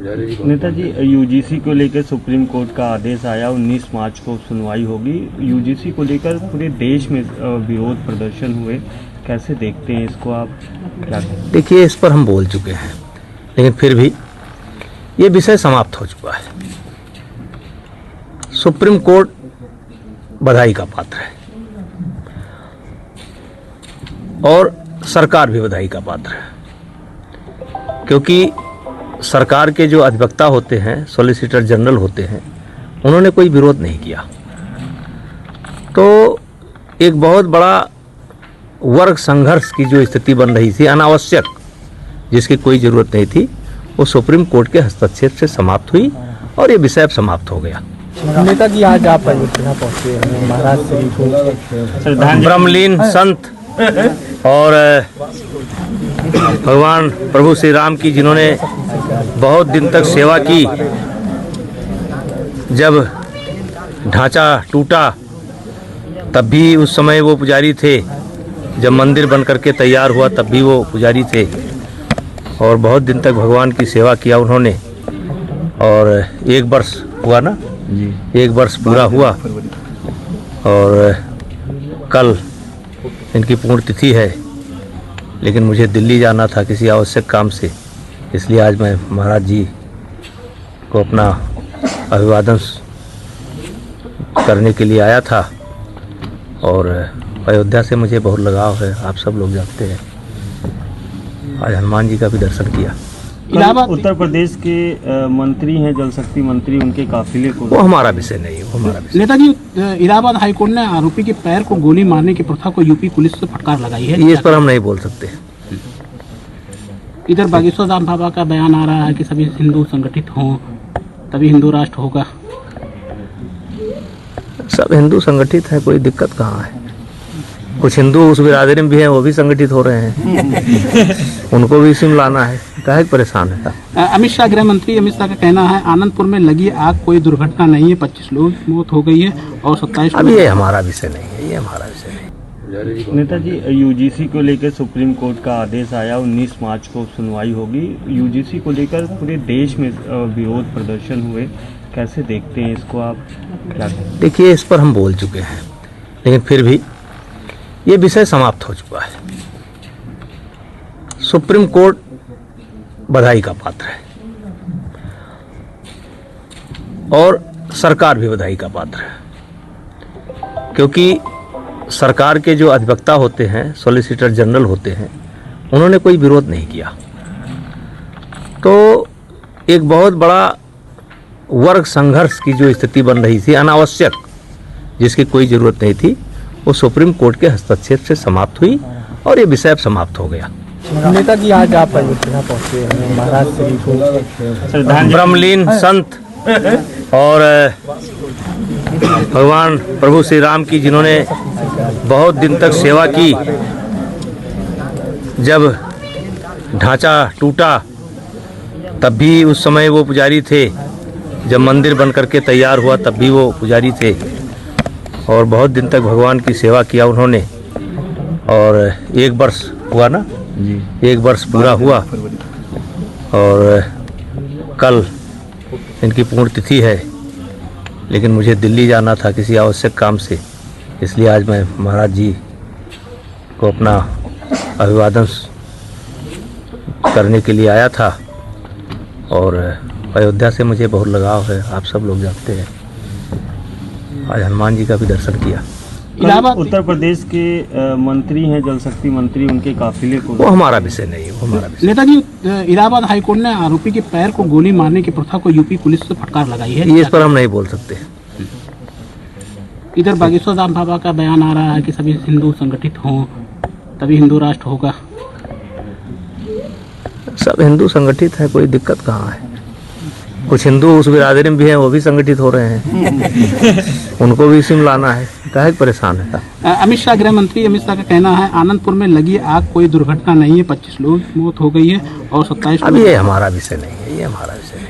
Netaji, UGC को लेकर supreme court का आदेश आया, 19 मार्च को सुनवाई होगी। यूजीसी को लेकर पूरे देश में विरोध प्रदर्शन हुए, कैसे देखते हैं इसको आप? क्या देखिए, इस पर हम बोल चुके हैं, लेकिन फिर भी ये विषय समाप्त हो चुका है। सुप्रीम कोर्ट बधाई का पात्र है और सरकार भी बधाई का पात्र है, क्योंकि सरकार के जो अधिवक्ता होते हैं, सॉलिसिटर जनरल होते हैं, उन्होंने कोई विरोध नहीं किया। तो एक बहुत बड़ा वर्ग संघर्ष की जो स्थिति बन रही थी, अनावश्यक, जिसकी कोई ज़रूरत नहीं थी, वो सुप्रीम कोर्ट के हस्तक्षेप से समाप्त हुई और ये विषय अब समाप्त हो गया। नेताजी, आज आप अयोध्या पहुंचे हैं, महाराज श्री को ब्रह्मलीन संत और भगवान प्रभु श्री राम की जिन्होंने बहुत दिन तक सेवा की, जब ढांचा टूटा तब भी उस समय वो पुजारी थे, जब मंदिर बन करके तैयार हुआ तब भी वो पुजारी थे और बहुत दिन तक भगवान की सेवा किया उन्होंने। और 1 वर्ष हुआ ना जी, 1 वर्ष पूरा हुआ और कल इनकी पुण्यतिथि है, लेकिन मुझे दिल्ली जाना था किसी आवश्यक काम से, इसलिए आज मैं महाराज जी को अपना अभिवादन करने के लिए आया था। और अयोध्या से मुझे बहुत लगाव है, आप सब लोग जानते हैं। आज हनुमान जी का भी दर्शन किया। इलाहाबाद उत्तर प्रदेश के मंत्री हैं, जल शक्ति मंत्री, उनके काफिले को, वो हमारा विषय नहीं है, वो हमारा विषय। नेताजी, इलाहाबाद हाईकोर्ट ने आरोपी के पैर को गोली मारने की प्रथा को यूपी पुलिस से फटकार लगाई है। ये इस पर हम नहीं बोल सकते। इधर बागेश्वर राम बाबा का बयान आ रहा है कि सभी हिंदू संगठित हों तभी हिंदू राष्ट्र होगा। सब हिंदू संगठित है, कोई दिक्कत कहाँ है। कुछ हिंदू उस बिरादरी में भी हैं, वो भी संगठित हो रहे हैं, उनको भी इसी में लाना है, काहे परेशान है। अमित शाह, गृह मंत्री अमित शाह का कहना है आनंदपुर में लगी आग कोई दुर्घटना नहीं है, 25 लोग मौत हो गई है और 27। अब ये हमारा विषय नहीं है, ये हमारा विषय नहीं। नेताजी, यूजीसी को लेकर सुप्रीम कोर्ट का आदेश आया, 19 मार्च को सुनवाई होगी। यूजीसी को लेकर पूरे देश में विरोध प्रदर्शन हुए, कैसे देखते हैं इसको आप? क्या देखिए, इस पर हम बोल चुके हैं, लेकिन फिर भी ये विषय समाप्त हो चुका है। सुप्रीम कोर्ट बधाई का पात्र है और सरकार भी बधाई का पात्र है, क्योंकि सरकार के जो अधिवक्ता होते हैं, सॉलिसिटर जनरल होते हैं, उन्होंने कोई विरोध नहीं किया। तो एक बहुत बड़ा वर्ग संघर्ष की जो स्थिति बन रही थी, अनावश्यक, जिसकी कोई ज़रूरत नहीं थी, वो सुप्रीम कोर्ट के हस्तक्षेप से समाप्त हुई और ये विषय अब समाप्त हो गया। नेताजी, आज आप अयोध्या पहुंचे हैं, महाराज श्री को ब्रह्मलीन संत और भगवान प्रभु श्री राम की जिन्होंने बहुत दिन तक सेवा की, जब ढांचा टूटा तब भी उस समय वो पुजारी थे, जब मंदिर बन करके तैयार हुआ तब भी वो पुजारी थे और बहुत दिन तक भगवान की सेवा किया उन्होंने। और 1 वर्ष हुआ ना जी, 1 वर्ष पूरा हुआ और कल इनकी पुण्यतिथि है, लेकिन मुझे दिल्ली जाना था किसी आवश्यक काम से, इसलिए आज मैं महाराज जी को अपना अभिवादन करने के लिए आया था। और अयोध्या से मुझे बहुत लगाव है, आप सब लोग जानते हैं। आज हनुमान जी का भी दर्शन किया। इलाहाबाद उत्तर प्रदेश के मंत्री हैं, जल शक्ति मंत्री, उनके काफिले को, वो हमारा विषय नहीं है, वो हमारा विषय। नेताजी, इलाहाबाद हाईकोर्ट ने आरोपी के पैर को गोली मारने की प्रथा को यूपी पुलिस से फटकार लगाई है। ये इस पर हम नहीं बोल सकते। इधर बागेश्वर राम बाबा का बयान आ रहा है कि सभी हिंदू संगठित हों तभी हिंदू राष्ट्र होगा। सब हिंदू संगठित है, कोई दिक्कत कहाँ है। कुछ हिंदू उस बिरादरी में भी हैं, वो भी संगठित हो रहे हैं, उनको भी इसी में लाना है, काहे परेशान है। अमित शाह, गृह मंत्री अमित शाह का कहना है आनंदपुर में लगी आग कोई दुर्घटना नहीं है, 25 लोग मौत हो गई है और 27। अब ये हमारा विषय नहीं है, ये हमारा विषय नहीं।